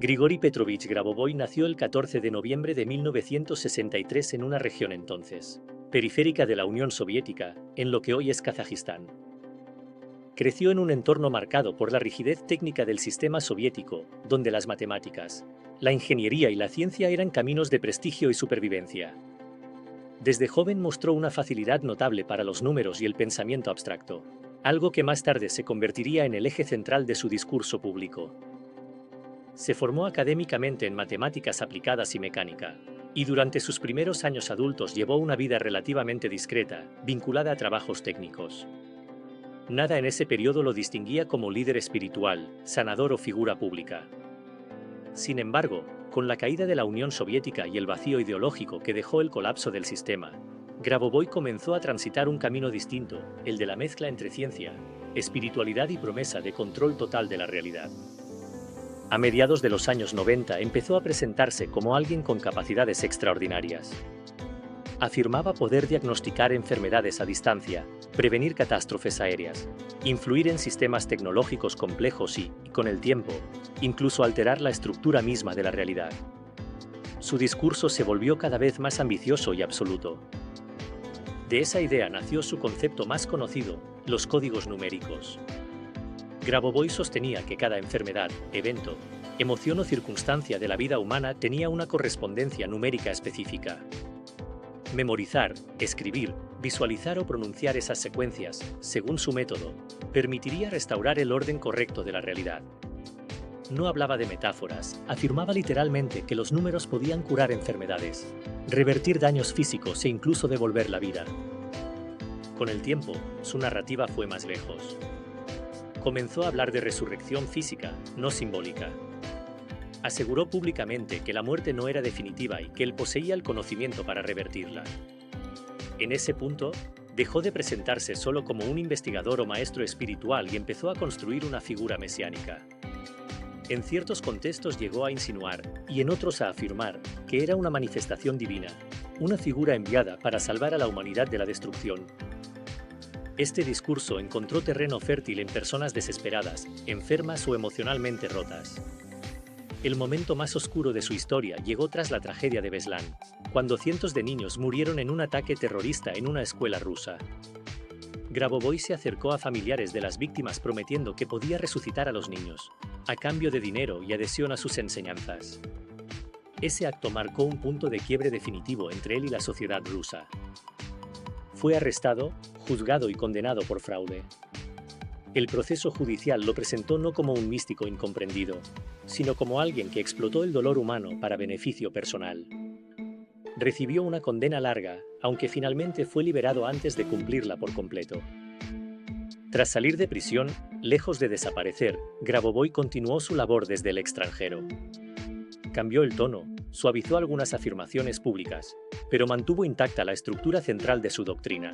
Grigori Petrovich Grabovoi nació el 14 de noviembre de 1963 en una región entonces periférica de la Unión Soviética, en lo que hoy es Kazajistán. Creció en un entorno marcado por la rigidez técnica del sistema soviético, donde las matemáticas, la ingeniería y la ciencia eran caminos de prestigio y supervivencia. Desde joven mostró una facilidad notable para los números y el pensamiento abstracto, algo que más tarde se convertiría en el eje central de su discurso público. Se formó académicamente en matemáticas aplicadas y mecánica, y durante sus primeros años adultos llevó una vida relativamente discreta, vinculada a trabajos técnicos. Nada en ese periodo lo distinguía como líder espiritual, sanador o figura pública. Sin embargo, con la caída de la Unión Soviética y el vacío ideológico que dejó el colapso del sistema, Grabovoi comenzó a transitar un camino distinto, el de la mezcla entre ciencia, espiritualidad y promesa de control total de la realidad. A mediados de los años 90 empezó a presentarse como alguien con capacidades extraordinarias. Afirmaba poder diagnosticar enfermedades a distancia, prevenir catástrofes aéreas, influir en sistemas tecnológicos complejos y, con el tiempo, incluso alterar la estructura misma de la realidad. Su discurso se volvió cada vez más ambicioso y absoluto. De esa idea nació su concepto más conocido, los códigos numéricos. Grabovoi sostenía que cada enfermedad, evento, emoción o circunstancia de la vida humana tenía una correspondencia numérica específica. Memorizar, escribir, visualizar o pronunciar esas secuencias, según su método, permitiría restaurar el orden correcto de la realidad. No hablaba de metáforas, afirmaba literalmente que los números podían curar enfermedades, revertir daños físicos e incluso devolver la vida. Con el tiempo, su narrativa fue más lejos. Comenzó a hablar de resurrección física, no simbólica. Aseguró públicamente que la muerte no era definitiva y que él poseía el conocimiento para revertirla. En ese punto, dejó de presentarse solo como un investigador o maestro espiritual y empezó a construir una figura mesiánica. En ciertos contextos llegó a insinuar, y en otros a afirmar, que era una manifestación divina, una figura enviada para salvar a la humanidad de la destrucción. Este discurso encontró terreno fértil en personas desesperadas, enfermas o emocionalmente rotas. El momento más oscuro de su historia llegó tras la tragedia de Beslan, cuando cientos de niños murieron en un ataque terrorista en una escuela rusa. Grabovoi se acercó a familiares de las víctimas prometiendo que podía resucitar a los niños, a cambio de dinero y adhesión a sus enseñanzas. Ese acto marcó un punto de quiebre definitivo entre él y la sociedad rusa. Fue arrestado, juzgado y condenado por fraude. El proceso judicial lo presentó no como un místico incomprendido, sino como alguien que explotó el dolor humano para beneficio personal. Recibió una condena larga, aunque finalmente fue liberado antes de cumplirla por completo. Tras salir de prisión, lejos de desaparecer, Grabovoi continuó su labor desde el extranjero. Cambió el tono, suavizó algunas afirmaciones públicas, pero mantuvo intacta la estructura central de su doctrina.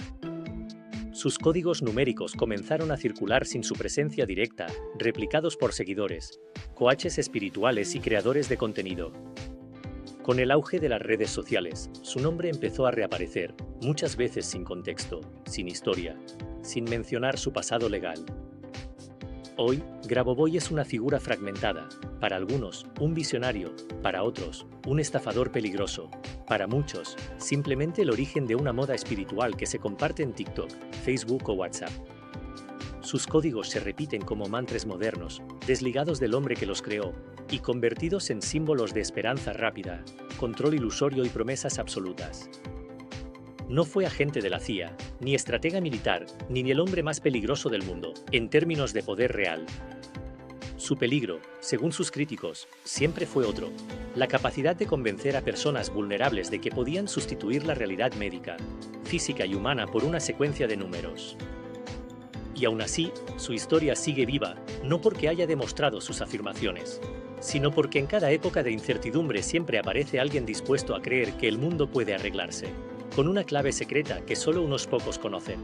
Sus códigos numéricos comenzaron a circular sin su presencia directa, replicados por seguidores, coaches espirituales y creadores de contenido. Con el auge de las redes sociales, su nombre empezó a reaparecer, muchas veces sin contexto, sin historia, sin mencionar su pasado legal. Hoy, Grabovoi es una figura fragmentada, para algunos, un visionario, para otros, un estafador peligroso, para muchos, simplemente el origen de una moda espiritual que se comparte en TikTok, Facebook o WhatsApp. Sus códigos se repiten como mantras modernos, desligados del hombre que los creó, y convertidos en símbolos de esperanza rápida, control ilusorio y promesas absolutas. No fue agente de la CIA, ni estratega militar, ni el hombre más peligroso del mundo, en términos de poder real. Su peligro, según sus críticos, siempre fue otro: la capacidad de convencer a personas vulnerables de que podían sustituir la realidad médica, física y humana por una secuencia de números. Y aún así, su historia sigue viva, no porque haya demostrado sus afirmaciones, sino porque en cada época de incertidumbre siempre aparece alguien dispuesto a creer que el mundo puede arreglarse, con una clave secreta que solo unos pocos conocen.